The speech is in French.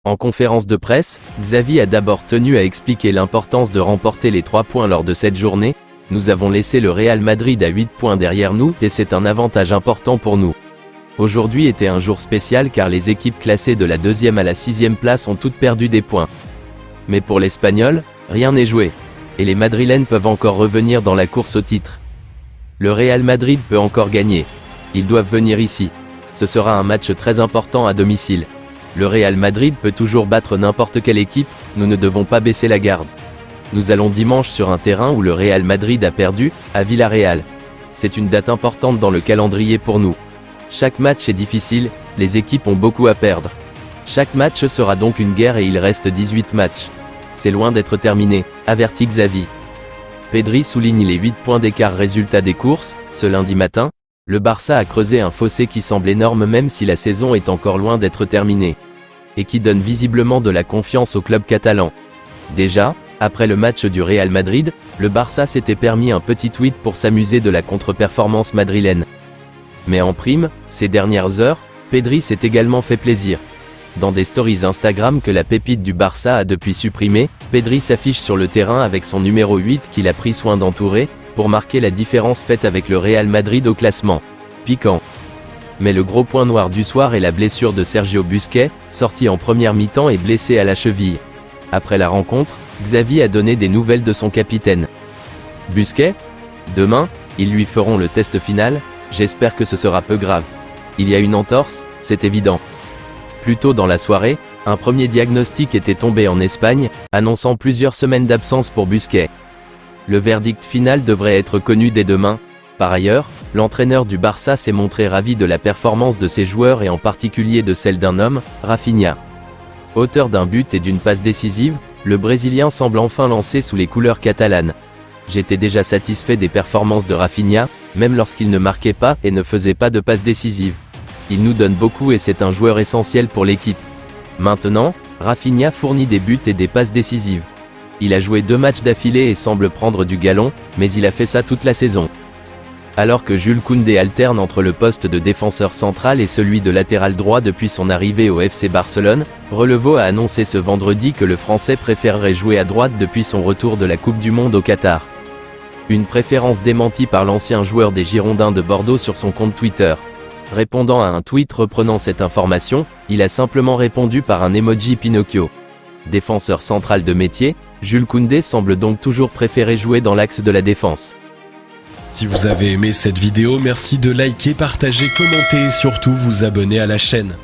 En conférence de presse, Xavi a d'abord tenu à expliquer l'importance de remporter les 3 points lors de cette journée. Nous avons laissé le Real Madrid à 8 points derrière nous et c'est un avantage important pour nous. Aujourd'hui était un jour spécial car les équipes classées de la 2e à la 6e place ont toutes perdu des points. Mais pour l'Espagnol, rien n'est joué. Et les Madrilènes peuvent encore revenir dans la course au titre. Le Real Madrid peut encore gagner. Ils doivent venir ici. Ce sera un match très important à domicile. Le Real Madrid peut toujours battre n'importe quelle équipe, nous ne devons pas baisser la garde. Nous allons dimanche sur un terrain où le Real Madrid a perdu, à Villarreal. C'est une date importante dans le calendrier pour nous. Chaque match est difficile, les équipes ont beaucoup à perdre. Chaque match sera donc une guerre et il reste 18 matchs. C'est loin d'être terminé, avertit Xavi. Pedri souligne les 8 points d'écart résultat des courses. Ce lundi matin, le Barça a creusé un fossé qui semble énorme même si la saison est encore loin d'être terminée. Et qui donne visiblement de la confiance au club catalan. Déjà, après le match du Real Madrid, le Barça s'était permis un petit tweet pour s'amuser de la contre-performance madrilène. Mais en prime, ces dernières heures, Pedri s'est également fait plaisir. Dans des stories Instagram que la pépite du Barça a depuis supprimées, Pedri s'affiche sur le terrain avec son numéro 8 qu'il a pris soin d'entourer, pour marquer la différence faite avec le Real Madrid au classement. Piquant. Mais le gros point noir du soir est la blessure de Sergio Busquets, sorti en première mi-temps et blessé à la cheville. Après la rencontre, Xavi a donné des nouvelles de son capitaine. Busquets ? Demain, ils lui feront le test final, j'espère que ce sera peu grave. Il y a une entorse, c'est évident. Plus tôt dans la soirée, un premier diagnostic était tombé en Espagne, annonçant plusieurs semaines d'absence pour Busquets. Le verdict final devrait être connu dès demain. Par ailleurs, l'entraîneur du Barça s'est montré ravi de la performance de ses joueurs et en particulier de celle d'un homme, Rafinha. Auteur d'un but et d'une passe décisive, le Brésilien semble enfin lancé sous les couleurs catalanes. J'étais déjà satisfait des performances de Rafinha, même lorsqu'il ne marquait pas et ne faisait pas de passe décisive. Il nous donne beaucoup et c'est un joueur essentiel pour l'équipe. Maintenant, Rafinha fournit des buts et des passes décisives. Il a joué 2 matchs d'affilée et semble prendre du galon, mais il a fait ça toute la saison. Alors que Jules Koundé alterne entre le poste de défenseur central et celui de latéral droit depuis son arrivée au FC Barcelone, Relevo a annoncé ce vendredi que le Français préférerait jouer à droite depuis son retour de la Coupe du Monde au Qatar. Une préférence démentie par l'ancien joueur des Girondins de Bordeaux sur son compte Twitter. Répondant à un tweet reprenant cette information, il a simplement répondu par un emoji Pinocchio. Défenseur central de métier, Jules Koundé semble donc toujours préférer jouer dans l'axe de la défense. Si vous avez aimé cette vidéo, merci de liker, partager, commenter et surtout vous abonner à la chaîne.